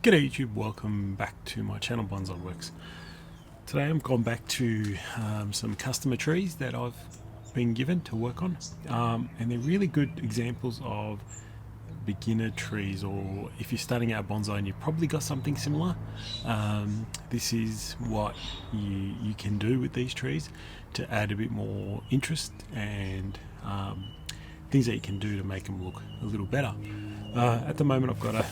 G'day YouTube, welcome back to my channel Bonsai Works. Today I'm gone back to some customer trees that I've been given to work on, and they're really good examples of beginner trees, or if you're starting out bonsai and you've probably got something similar, this is what you can do with these trees to add a bit more interest and things that you can do to make them look a little better. At the moment I've got a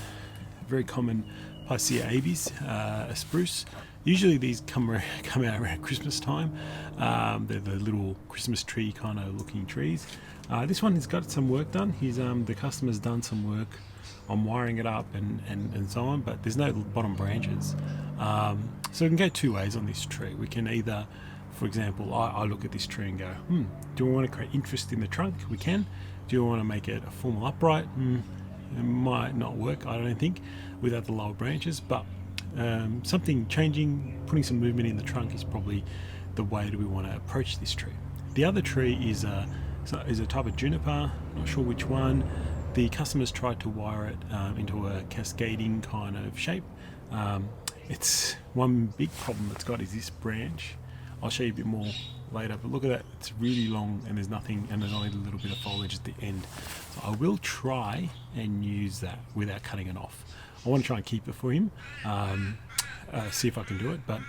very common Picea Abies, a spruce. Usually these come out around Christmas time. They're the little Christmas tree kind of looking trees. This one has got some work done. The customer's done some work on wiring it up and so on, but there's no bottom branches. So we can go two ways on this tree. We can either, for example, I look at this tree and go, do I want to create interest in the trunk? We can. Do you want to make it a formal upright? It might not work, I don't think, without the lower branches, but something changing, putting some movement in the trunk is probably the way that we want to approach this tree. The other tree is a type of juniper, not sure which one. The customers tried to wire it into a cascading kind of shape. It's one big problem it's got is this branch. I'll show you a bit more later, but look at that, it's really long and there's nothing, and there's only a little bit of foliage at the end. So I will try and use that without cutting it off. I want to try and keep it for him, see if I can do it, but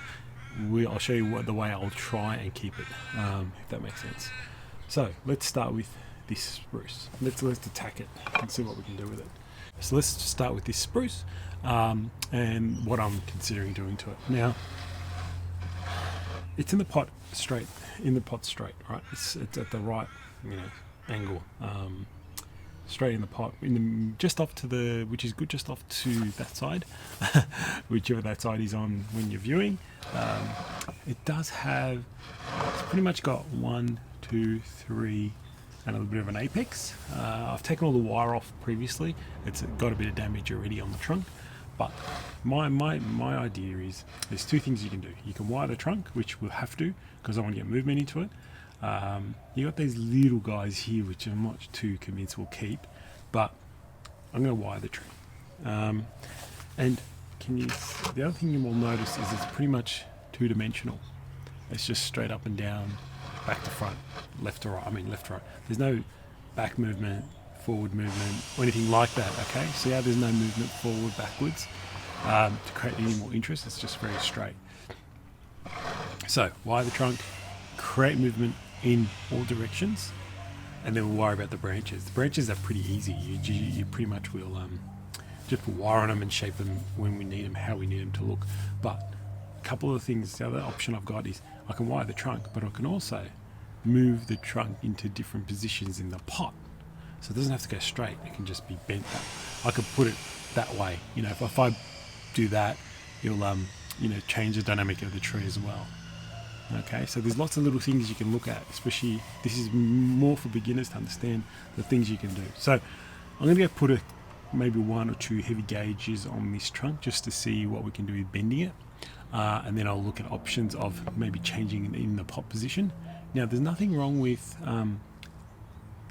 I'll show you the way I'll try and keep it, if that makes sense. So let's start with this spruce. Let's attack it and see what we can do with it. So let's start with this spruce and what I'm considering doing to it. Now, it's in the pot straight, right? It's at the right, angle, straight in the pot, just off to the, which is good, just off to that side, whichever that side is on when you're viewing. It does have, it's pretty much got 1, 2, 3, and a little bit of an apex. I've taken all the wire off previously. It's got a bit of damage already on the trunk. But my idea is there's two things you can do. You can wire the trunk, which we'll have to because I want to get movement into it. You got these little guys here, which I'm not too convinced will keep, but I'm going to wire the tree. And the other thing you will notice is it's pretty much two-dimensional. It's just straight up and down, back to front, left to right. Left to right. There's no back movement, forward movement, or anything like that. Okay, see how there's no movement forward, backwards, to create any more interest. It's just very straight. So wire the trunk, create movement in all directions, and then we'll worry about the branches. The branches are pretty easy. You pretty much will just put wire on them and shape them when we need them, how we need them to look. But a couple of things, the other option I've got is I can wire the trunk, but I can also move the trunk into different positions in the pot. So it doesn't have to go straight, it can just be bent up. I could put it that way. If I do that, it'll change the dynamic of the tree as well. Okay, so there's lots of little things you can look at, especially this is more for beginners to understand the things you can do. So I'm going to go put maybe 1 or 2 heavy gauges on this trunk just to see what we can do with bending it. And then I'll look at options of maybe changing it in the pot position. Now there's nothing wrong with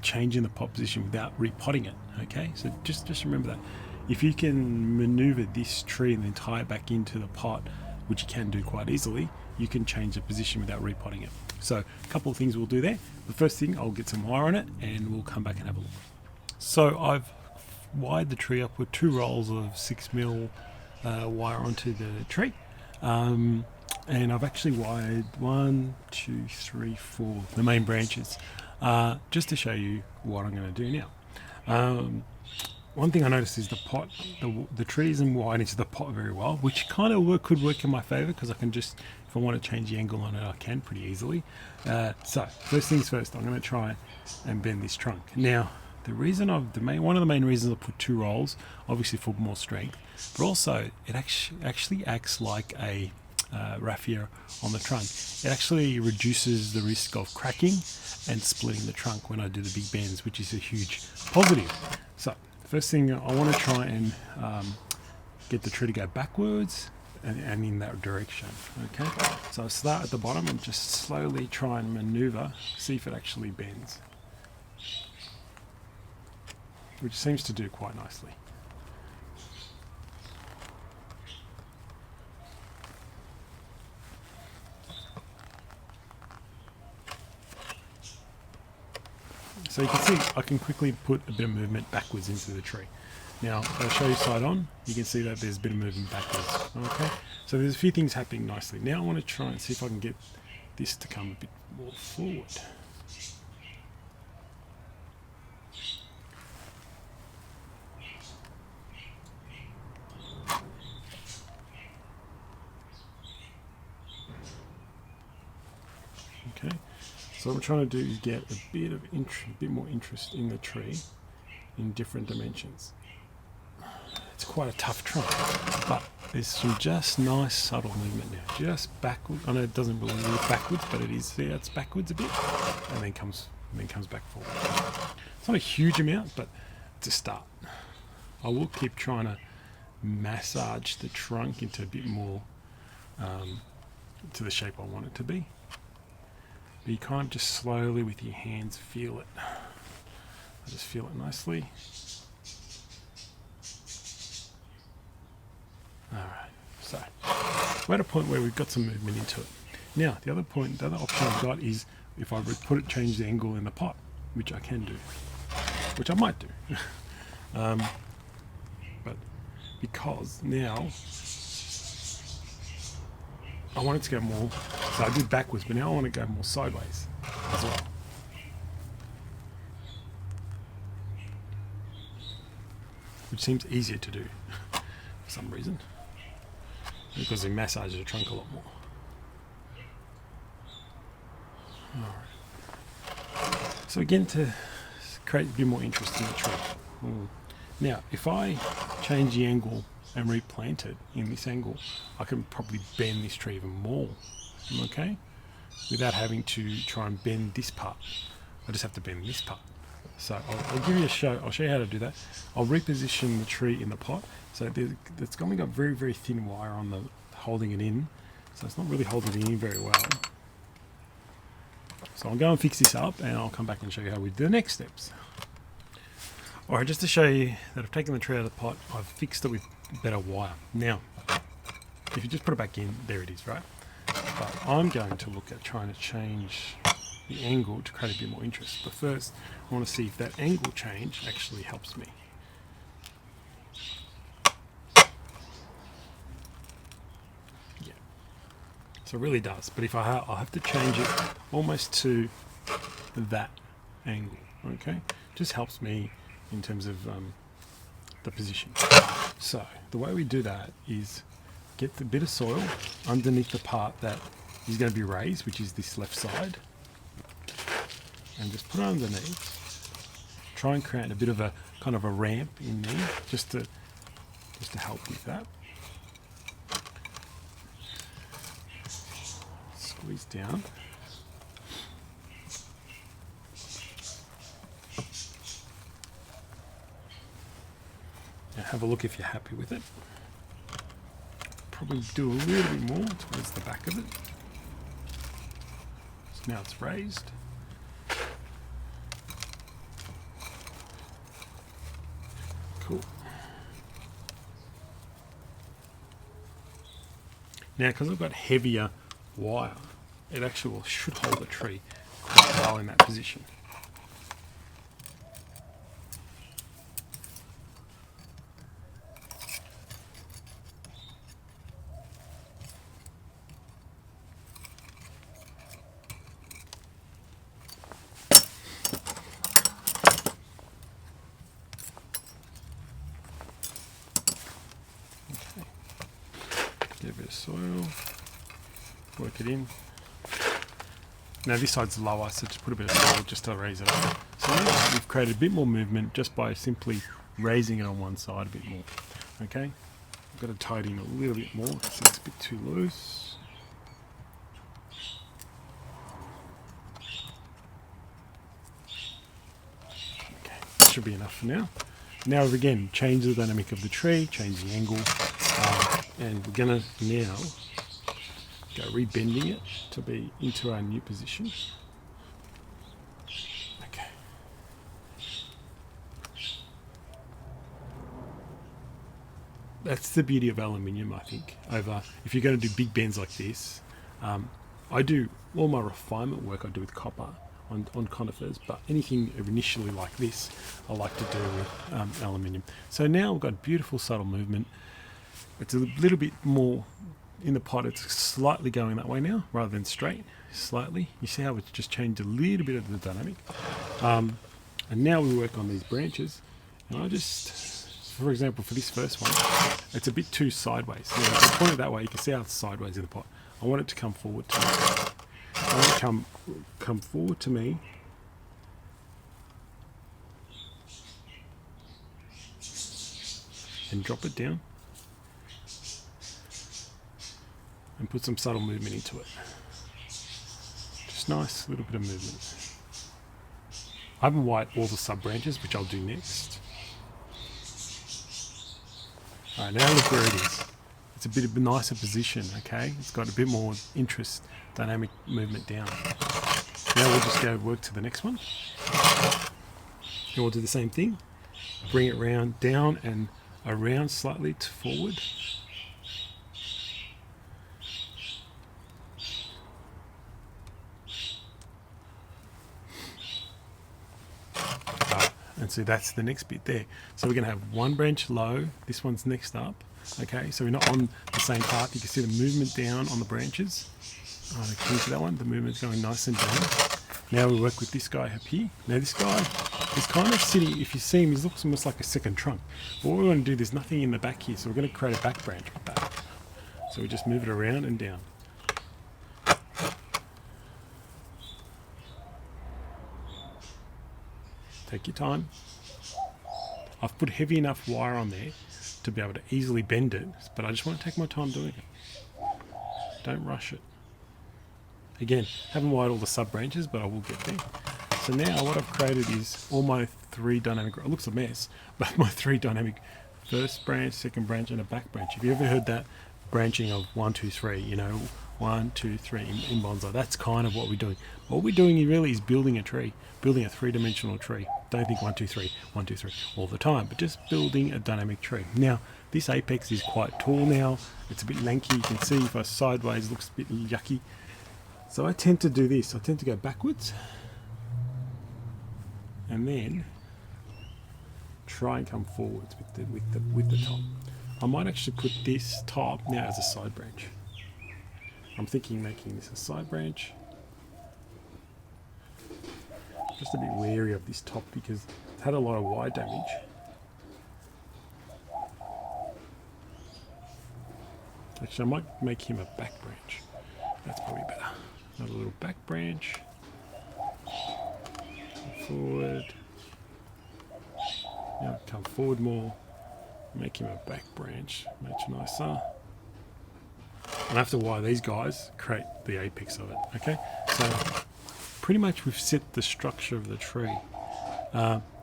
changing the pot position without repotting it. Okay, so just remember that if you can maneuver this tree and then tie it back into the pot, which you can do quite easily, you can change the position without repotting it. So a couple of things we'll do there. The first thing, I'll get some wire on it and we'll come back and have a look. So I've wired the tree up with 2 rolls of 6mm wire onto the tree, and I've actually wired 1, 2, 3, 4 the main branches, just to show you what I'm going to do now. One thing I noticed is the pot, the tree isn't wired into the pot very well, which kind of could work in my favor because I can just, if I want to change the angle on it, I can pretty easily. So first things first, I'm going to try and bend this trunk. Now, one of the main reasons I put 2 rolls, obviously for more strength, but also it actually acts like a raffia on the trunk. It actually reduces the risk of cracking and splitting the trunk when I do the big bends, which is a huge positive. So first thing, I want to try and get the tree to go backwards and in that direction. Okay, so I start at the bottom and just slowly try and maneuver, see if it actually bends, which seems to do quite nicely. So you can see I can quickly put a bit of movement backwards into the tree. Now, if I show you side on, you can see that there's a bit of movement backwards. Okay, so there's a few things happening nicely. Now I want to try and see if I can get this to come a bit more forward. Okay, so what I'm trying to do is get a bit more interest in the tree in different dimensions. It's quite a tough trunk, but there's some just nice subtle movement now, just backwards. I know it doesn't really move backwards, but it is. See, it's backwards a bit, and then comes back forward. It's not a huge amount, but it's a start. I will keep trying to massage the trunk into a bit more to the shape I want it to be. But you kind of just slowly with your hands feel it. I just feel it nicely. Alright, so we're at a point where we've got some movement into it. Now, the other option I've got is if I change the angle in the pot, which I can do, which I might do. But because now I want it to go more, so I did backwards, but now I want to go more sideways as well. Which seems easier to do for some reason, because it massages the trunk a lot more. Alright. So again, to create a bit more interest in the tree. Now, if I change the angle and replant it in this angle, I can probably bend this tree even more, okay? Without having to try and bend this part. I just have to bend this part. So I'll give you a show. I'll show you how to do that. I'll reposition the tree in the pot. So it's only got very, very thin wire on the holding it in. So it's not really holding it in very well. So I'll go and fix this up, and I'll come back and show you how we do the next steps. Alright, just to show you that I've taken the tree out of the pot, I've fixed it with better wire. Now, if you just put it back in, there it is, right? But I'm going to look at trying to change the angle to create a bit more interest. But first, I want to see if that angle change actually helps me. Yeah, so it really does. But if I'll have to change it almost to that angle, okay? Just helps me in terms of the position. So the way we do that is get the bit of soil underneath the part that is going to be raised, which is this left side, and just put it underneath. Try and create a bit of a kind of a ramp in there, just to help with that. Squeeze down. Now have a look if you're happy with it. Probably do a little bit more towards the back of it. So now it's raised. Cool. Now, because I've got heavier wire, it actually should hold the tree quite well in that position. Get a bit of soil, work it in. Now this side's lower, so just put a bit of soil just to raise it up. So now we've created a bit more movement just by simply raising it on one side a bit more. Okay, I've got to tighten in a little bit more because it's a bit too loose. Okay, that should be enough for now. Now we've again changed the dynamic of the tree, changed the angle, and we're going to now go rebending it to be into our new position. Okay. That's the beauty of aluminium, I think. Over, if you're going to do big bends like this, I do all my refinement work I do with copper. on conifers, but anything initially like this, I like to do with aluminium. So now we've got beautiful subtle movement. It's a little bit more in the pot. It's slightly going that way now rather than straight, slightly. You see how it's just changed a little bit of the dynamic. And now we work on these branches, and I just, for example, for this first one, it's a bit too sideways. Now, if I point it that way, you can see how it's sideways in the pot. I want it to come forward to me. I want it to come forward to me. And drop it down. And put some subtle movement into it. Just nice little bit of movement. I haven't wired all the sub branches, which I'll do next. Alright, now look where it is. It's a bit of a nicer position, okay? It's got a bit more interest, dynamic movement down. Now we'll just go work to the next one. And we'll do the same thing. Bring it round, down and around slightly to forward. And so that's the next bit there. So we're going to have one branch low, this one's next up. Okay, so we're not on the same path. You can see the movement down on the branches. Oh, can you see that one? The movement's going nice and down. Now we work with this guy up here. Now this guy is kind of sitting, if you see him, he looks almost like a second trunk. But what we want to do, there's nothing in the back here, so we're going to create a back branch back. So we just move it around and down. Take your time. I've put heavy enough wire on there to be able to easily bend it, but I just want to take my time doing it. Don't rush it. Again, haven't wired all the sub branches, but I will get there. So now what I've created is all my 3 dynamic, it looks a mess, but my 3 dynamic first branch, second branch, and a back branch. Have you ever heard that branching of 1, 2, 3, you know, 1, 2, 3 in bonsai? That's kind of what we're doing. What we're doing really is building a tree, building a 3-dimensional tree. Don't think 1, 2, 3, 1, 2, 3 all the time, but just building a dynamic tree. Now, this apex is quite tall now. It's a bit lanky. You can see if I sideways, it looks a bit yucky. So I tend to do this. I tend to go backwards and then try and come forwards with the top. I might actually put this top now as a side branch. I'm thinking making this a side branch. Just a bit wary of this top because it's had a lot of wire damage. Actually, I might make him a back branch. That's probably better. Another little back branch. Forward. Now come forward more. Make him a back branch. Much nicer. I have to wire these guys, create the apex of it. Okay? So pretty much we've set the structure of the tree.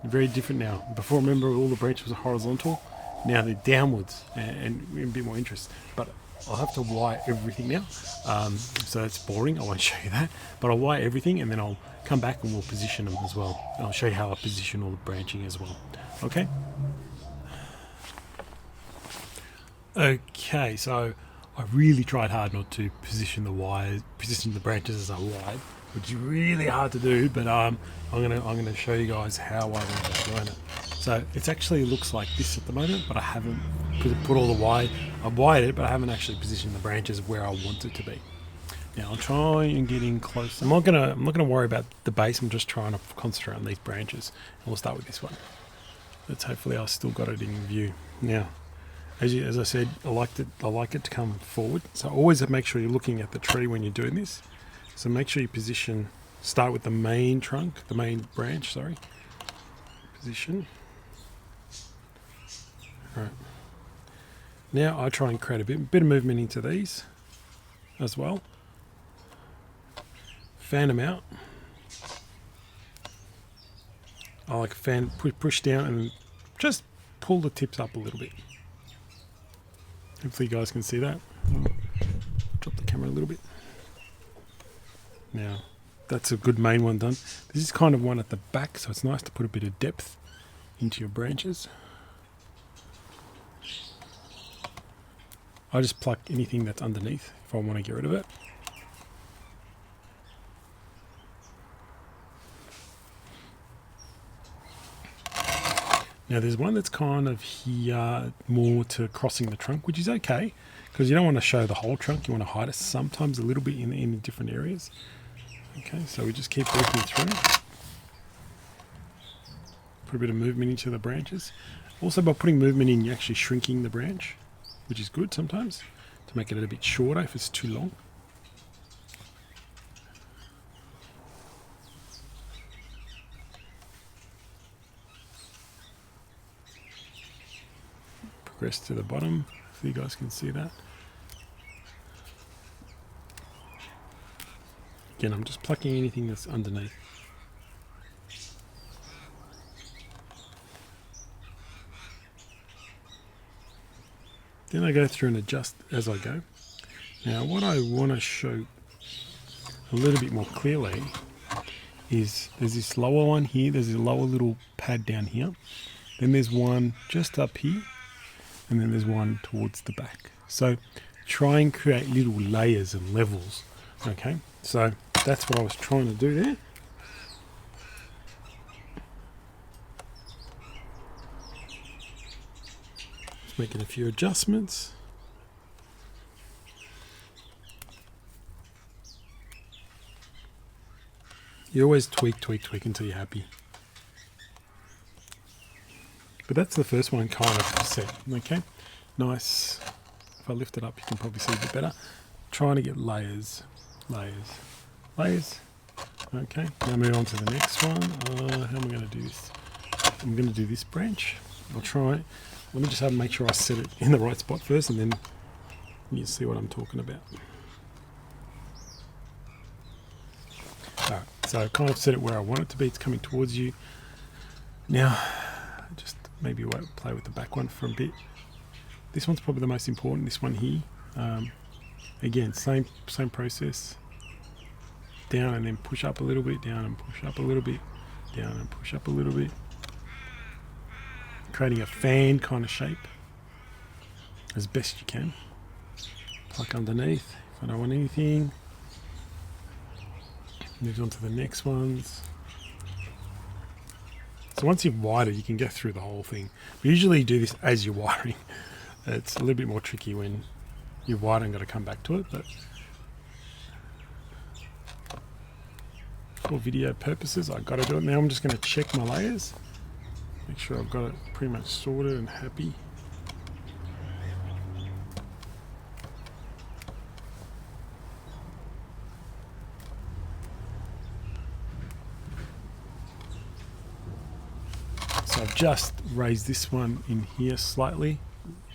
Very different now. Before, remember, all the branches were horizontal. Now they're downwards and a bit more interest. But I'll have to wire everything now. So it's boring. I won't show you that. But I'll wire everything and then I'll come back and we'll position them as well. And I'll show you how I position all the branching as well. Okay? Okay, so I really tried hard not to position the branches as I wired, which is really hard to do, but I'm gonna show you guys how I went about doing it. So it actually looks like this at the moment, but I haven't put all the wire. I've wired it, but I haven't actually positioned the branches where I want it to be. Now I'll try and get in close. I'm not gonna worry about the base. I'm just trying to concentrate on these branches, and we'll start with this one. Let's hopefully I've still got it in view now. As I said, I like it to come forward. So always make sure you're looking at the tree when you're doing this. So make sure you start with the main trunk, the main branch, sorry. Position. All right. Now I try and create a bit of movement into these as well. Fan them out. I like push down and just pull the tips up a little bit. Hopefully you guys can see that. Drop the camera a little bit. Now, that's a good main one done. This is kind of one at the back, so it's nice to put a bit of depth into your branches. I just pluck anything that's underneath if I want to get rid of it. Now there's one that's kind of here more to crossing the trunk, which is okay because you don't want to show the whole trunk. You want to hide it sometimes a little bit in different areas. Okay, so we just keep working through. Put a bit of movement into the branches. Also by putting movement in, you're actually shrinking the branch, which is good sometimes to make it a little bit shorter if it's too long. Progress to the bottom so you guys can see that. Again, I'm just plucking anything that's underneath. Then I go through and adjust as I go. Now what I want to show a little bit more clearly is there's this lower one here, there's a lower little pad down here. Then there's one just up here. And then there's one towards the back. So try and create little layers and levels. Okay, so that's what I was trying to do there. Just making a few adjustments. You always tweak until you're happy. But that's the first one kind of set, okay? Nice. If I lift it up, you can probably see a bit better. Trying to get layers. Okay, now move on to the next one. How am I going to do this? I'm going to do this branch. I'll try. Let me just make sure I set it in the right spot first, and then you see what I'm talking about. Alright, so I kind of set it where I want it to be. It's coming towards you. Now, just maybe play with the back one for a bit. This one's probably the most important, this one here. Again, same process. Down and then push up a little bit, down and push up a little bit, down and push up a little bit. Creating a fan kind of shape as best you can. Pluck underneath if I don't want anything. Move on to the next ones. So once you've wired it, you can go through the whole thing. We usually do this as you're wiring. It's a little bit more tricky when you've wired and got to come back to it, but for video purposes, I've got to do it. Now I'm just going to check my layers. Make sure I've got it pretty much sorted and happy. So I've just raised this one in here slightly.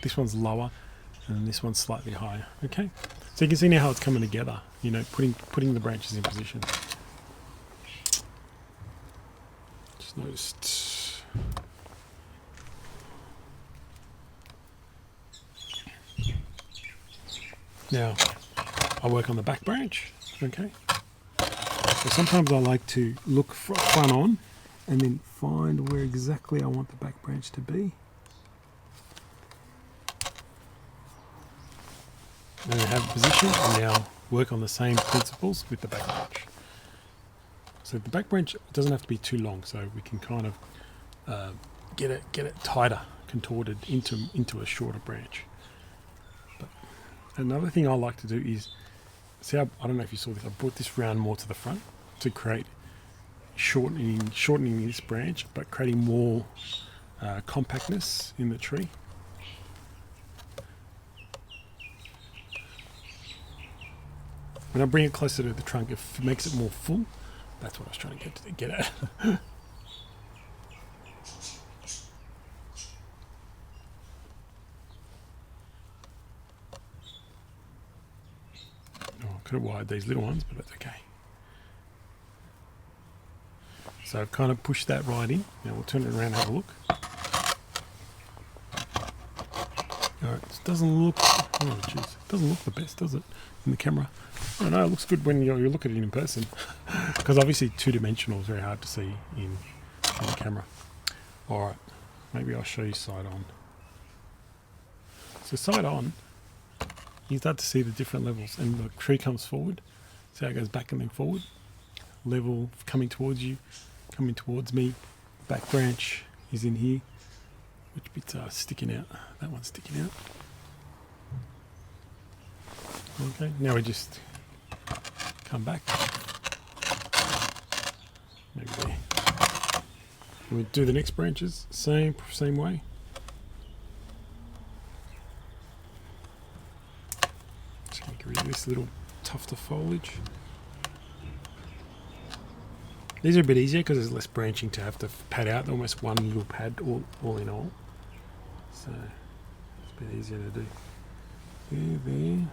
This one's lower and this one's slightly higher. Okay, so you can see now how it's coming together, you know, putting the branches in position. Just noticed. Now I work on the back branch. Okay, so sometimes I like to look front on and then find where exactly I want the back branch to be. And have a position, and now work on the same principles with the back branch. So the back branch doesn't have to be too long, so we can kind of get it tighter, contorted into a shorter branch. But another thing I like to do is, see, I don't know if you saw this, I brought this round more to the front to create shortening this branch, but creating more compactness in the tree. When I bring it closer to the trunk, it makes it more full. That's what I was trying to get at. Oh, I could have wired these little ones, but that's okay. So I've kind of pushed that right in. Now we'll turn it around and have a look. Alright, it doesn't look, oh jeez, it doesn't look the best, does it, in the camera? I don't know, it looks good when you look at it in person. Because obviously two-dimensional is very hard to see in the camera. Alright, maybe I'll show you side on. So side on, you start to see the different levels, and the tree comes forward. See how it goes back and then forward? Level coming towards you, coming towards me. Back branch is in here. which bits are sticking out. That one's sticking out. Okay, now we just come back. Maybe there. And we do the next branches, same way. Just going to get rid of this little tuft of foliage. These are a bit easier because there's less branching to have to pad out. They're almost one little pad all in all. So it's a bit easier to do. There.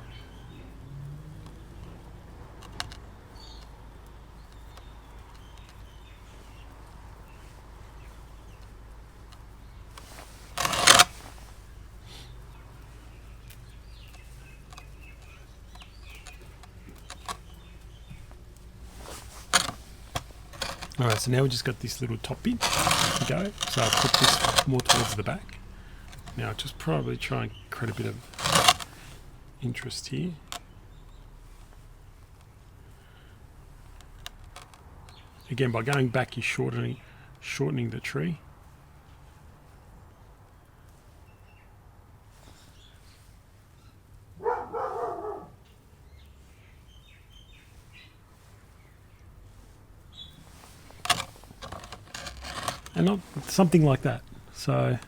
Alright, so now we've just got this little top bit to go. So I'll put this more towards the back. Now I'll just probably try and create a bit of interest here. Again, by going back, you're shortening the tree. And not something like that. So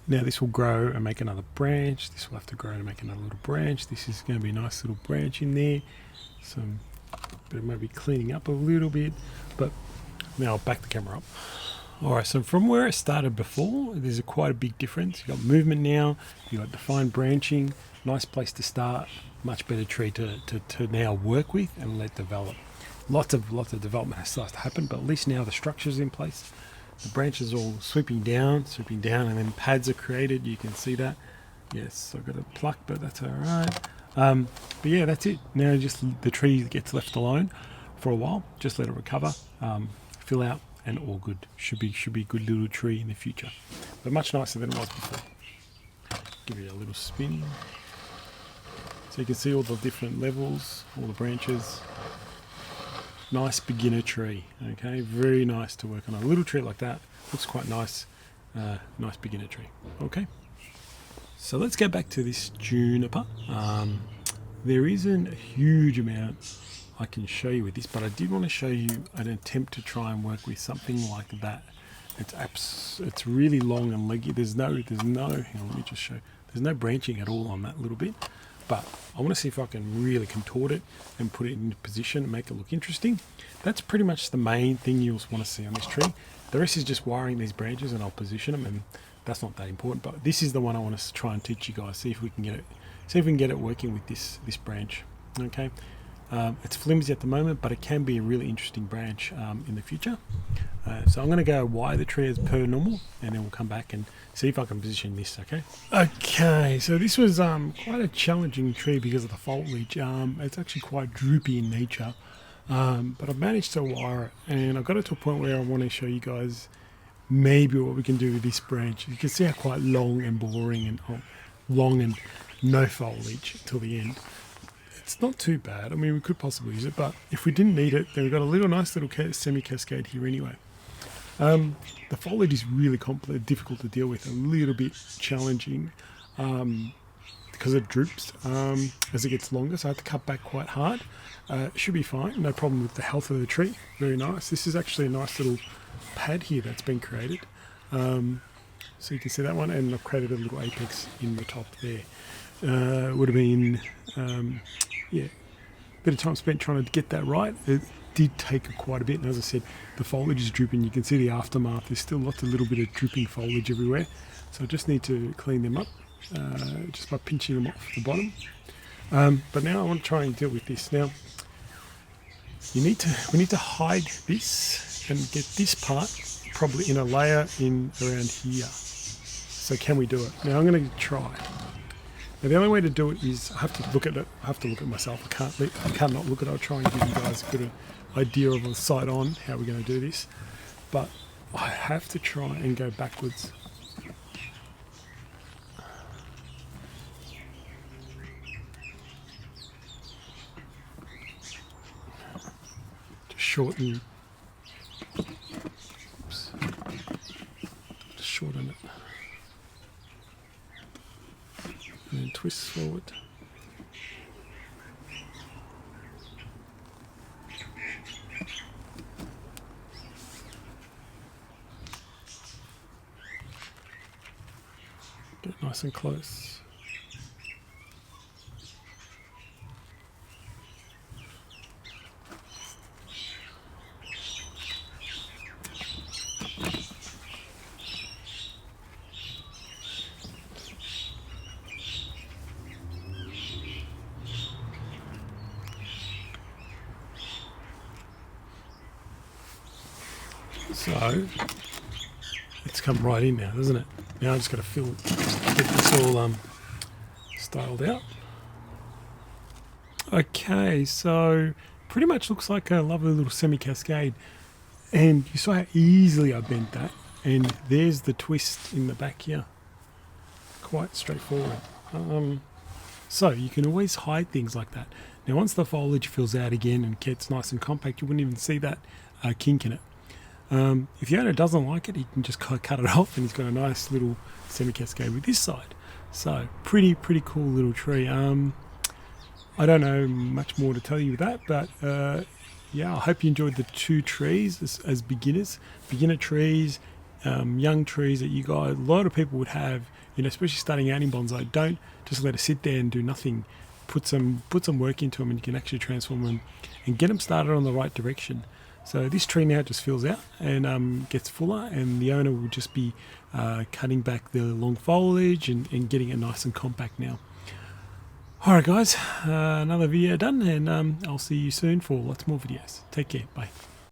now this will grow and make another branch. This will have to grow and make another little branch. This is going to be a nice little branch in there. Some bit of maybe cleaning up a little bit. But now I'll back the camera up. Alright, so from where it started before, there's quite a big difference. You've got movement now, you've got defined branching, nice place to start, much better tree to now work with and let develop. Lots of development has started to happen, but at least now the structure's in place. The branches all sweeping down, and then pads are created. You can see that. Yes, I've got a pluck, but that's all right. But yeah, that's it. Now just the tree gets left alone for a while. Just let it recover, fill out, and all good. Should be a good little tree in the future, but much nicer than it was before. Give it a little spin, so you can see all the different levels, all the branches. Nice beginner tree, okay, very nice to work on. A little tree like that looks quite nice. Nice beginner tree. Okay, so let's go back to this juniper. There isn't a huge amount I can show you with this, but I did want to show you an attempt to try and work with something like that. It's really long and leggy. There's no hang on, let me just show. There's no branching at all on that little bit. But I want to see if I can really contort it and put it into position and make it look interesting. That's pretty much the main thing you'll want to see on this tree. The rest is just wiring these branches and I'll position them, and that's not that important. But this is the one I want to try and teach you guys. See if we can get it working with this branch. Okay, it's flimsy at the moment, but it can be a really interesting branch in the future. So I'm going to go wire the tree as per normal, and then we'll come back and see if I can position this. Okay, so this was quite a challenging tree because of the foliage. It's actually quite droopy in nature, but I've managed to wire it, and I've got it to a point where I want to show you guys maybe what we can do with this branch. You can see how quite long and boring and long and no foliage till the end. It's not too bad. I mean, we could possibly use it, but if we didn't need it, then we've got a nice little semi-cascade here anyway. The foliage is really difficult to deal with, a little bit challenging because it droops as it gets longer, so I have to cut back quite hard. It should be fine, no problem with the health of the tree. Very nice. This is actually a nice little pad here that's been created. So you can see that one, and I've created a little apex in the top there. Would have been a bit of time spent trying to get that right. It did take quite a bit, and as I said, the foliage is drooping. You can see the aftermath. There's still lots of little bit of drooping foliage everywhere, so I just need to clean them up just by pinching them off the bottom. But now I want to try and deal with this. Now we need to hide this and get this part probably in a layer in around here. So can we do it? Now I'm going to try. Now the only way to do it is I have to look at it. I have to look at myself. I can't not look at it. I'll try and give you guys a good idea of a sight on how we're going to do this. But I have to try and go backwards. To shorten. Oops. Just shorten it. twists forward. Get nice and close. So it's come right in now, doesn't it? Now I just got to get this all styled out. Okay, so pretty much looks like a lovely little semi-cascade, and you saw how easily I bent that, and there's the twist in the back here. Quite straightforward. So you can always hide things like that. Now once the foliage fills out again and gets nice and compact, you wouldn't even see that kink in it. If the owner doesn't like it, he can just cut it off, and he's got a nice little semi-cascade with this side. So pretty cool little tree. I don't know much more to tell you with that, but yeah, I hope you enjoyed the two trees as beginner trees, young trees that you guys, a lot of people would have, you know, especially starting out in bonsai. Don't just let it sit there and do nothing. Put some work into them, and you can actually transform them and get them started on the right direction. So this tree now just fills out and gets fuller, and the owner will just be cutting back the long foliage and getting it nice and compact now. Alright guys, another video done, and I'll see you soon for lots more videos. Take care, bye.